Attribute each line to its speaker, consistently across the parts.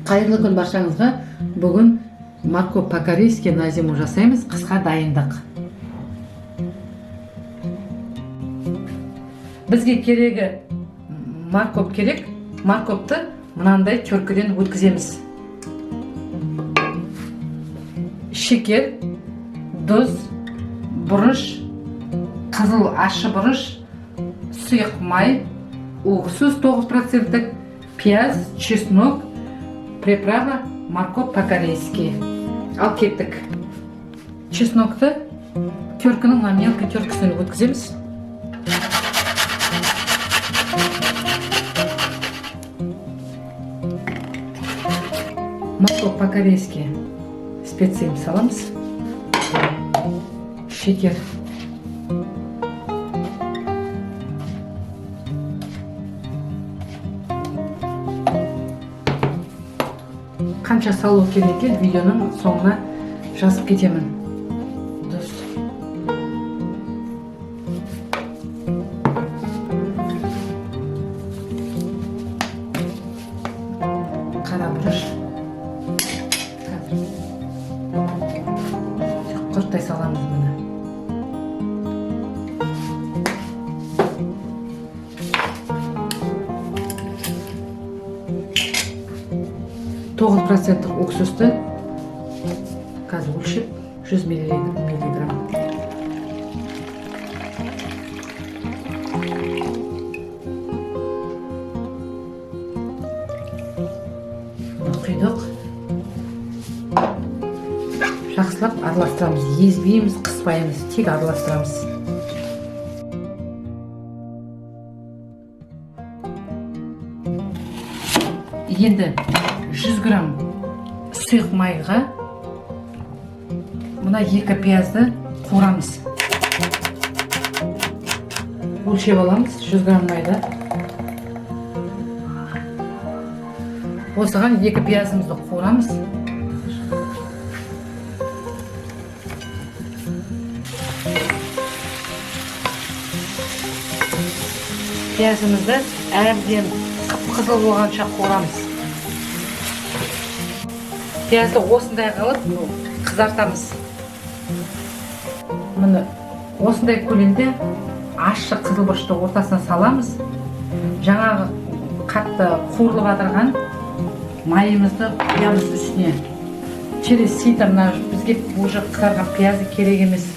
Speaker 1: Қайырлы күн баршаңызға. Бүгін морковь по-корейски на зиму жасаймыз. Қысқа дайындық. Бізге керегі морковь керек. Морковьті мынандай теркеден өткіземіз. Шекер, тұз, бұрыш, қызыл ащы бұрыш, сұйық май, уксус 9%, пияз, чеснок, приправа морковь по-корейски. Ал кеттік. Чеснокты теркінің мелкий теркісінен өткіземіз. Морковь по-корейски специяны саламыз. Шекер. Қанша салу керек екен видеоның соңына жазып кетемін. Тұз. Қара бұрыш. Құрттай саламыз бұны. Тоғыз проценттік уксусты қазір өлшеп 100 миллиграмм. Құйдық. Жақсылап араластырамыз. Езбейміз, қыспаймыз, тек араластырамыз. Енді 100 грамм сұйық майға мына 2 пиязды қуырамыз. Өлшеп аламыз 100 грамм майда. Осыған 2 пиязымызды қуырамыз. Пиязымызды әбден қып-қызыл болғанша қуырамыз. Пиязды осындай қылып қызартамыз. Мұны осындай көлемде ащы қызыл бұрышты ортасына саламыз. Жаңағы қатты қуырылып жатырған майымызды құямыз үстіне. Через сито мына бізге уже қызарған пиязы керек емес.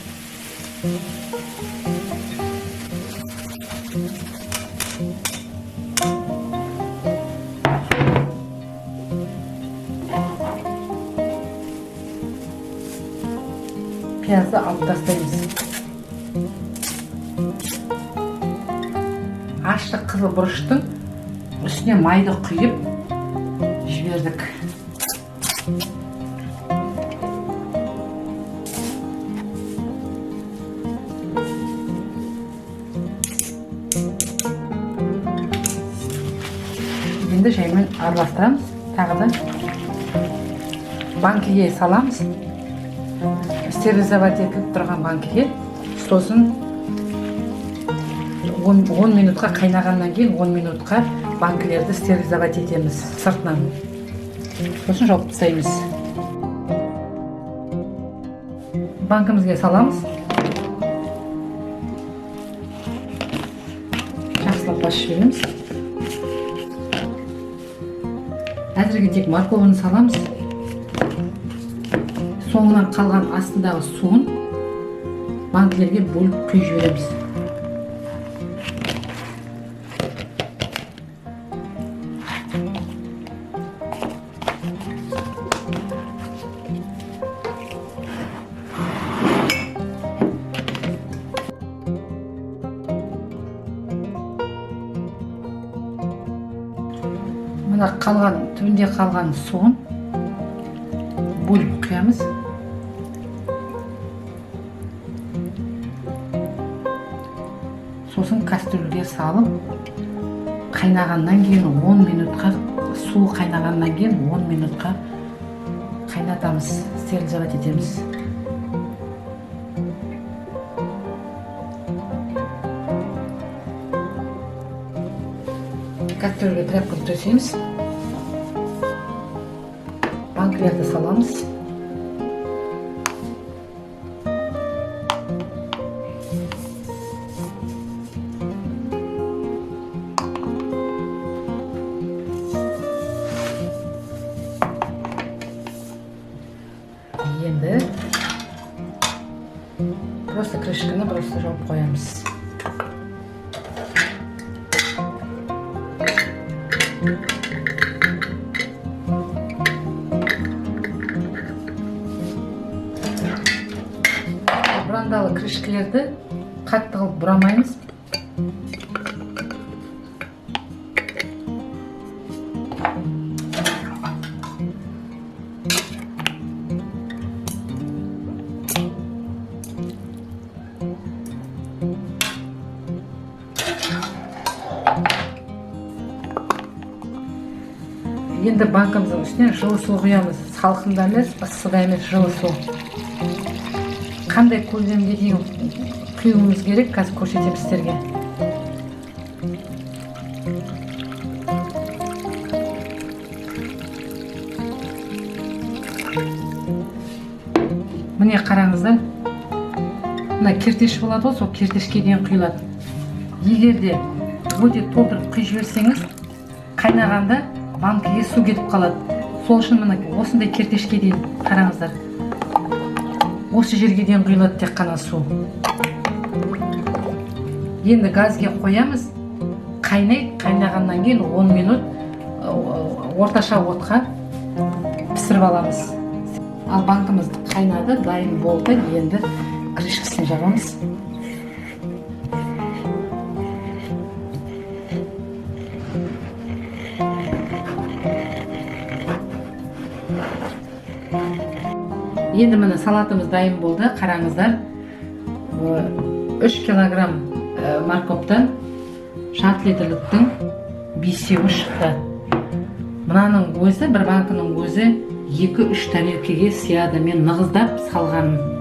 Speaker 1: Пиязды алып тастаймыз. Ащы қызыл бұрыштың үстіне майды құйып жібердік. Енді жаймен араластырамыз. Тағы да банкіге саламыз. Стерилизовать етіліп тұрған банкіге. Сосын 10 минутқа қайнағаннан кейін 10 минутқа банкілерді стерилизовать етеміз сыртынан. Сосын жауып тастаймыз. Банкімізге саламыз. Жақсылап басып жібереміз. Әзірге тек морковьны саламыз. Соңынан қалған астындағы суын банкілерге бөліп құйып жібереміз. Мына қалған, түбінде қалған суын бөліп құямыз. Сосын кастрюльге салып, қайнағаннан кейін 10 минутқа, су қайнағаннан кейін 10 минутқа қайнатамыз, стерилизовать етеміз. Кастрюльге тряпканы төсейміз. крышкалерді саламыз. Енді просто крышканы просто жауып қоямыз. Бұрандалы крышкалерді қатты қылып бұрамаймыз. Енді банкамыздың үстіне жылы су құямыз. Салқында емес, ыстықта емес, жылы су. Қандай көлемге дейін құюымыз керек, қазір көрсетемін сіздерге. Міне қараңыздар. Мына кертеш болады ғой, сол кертешке дейін құйылады. Егер де өте толтырып құйып жіберсеңіз, қайнағанда банкіге су кетіп қалады. Сол үшін мына осындай кертешке дейін қараңыздар. Осы жерге дейін құйылады тек қана су. Енді газге қоямыз. Қайнағаннан кейін 10 минут орташа отқа пісіріп аламыз. Ал банкіміз қайнады, дайын болды. Енді крышкасын жабамыз. Енді міне салатымыз дайын болды. Қараңыздар. 3 килограмм морковтан жарты литрліктің 5-6 шықты. Мынаның өзі, бір банкының өзі 2-3 тәрелкеге сыяды. Мен нығыздап салғаным.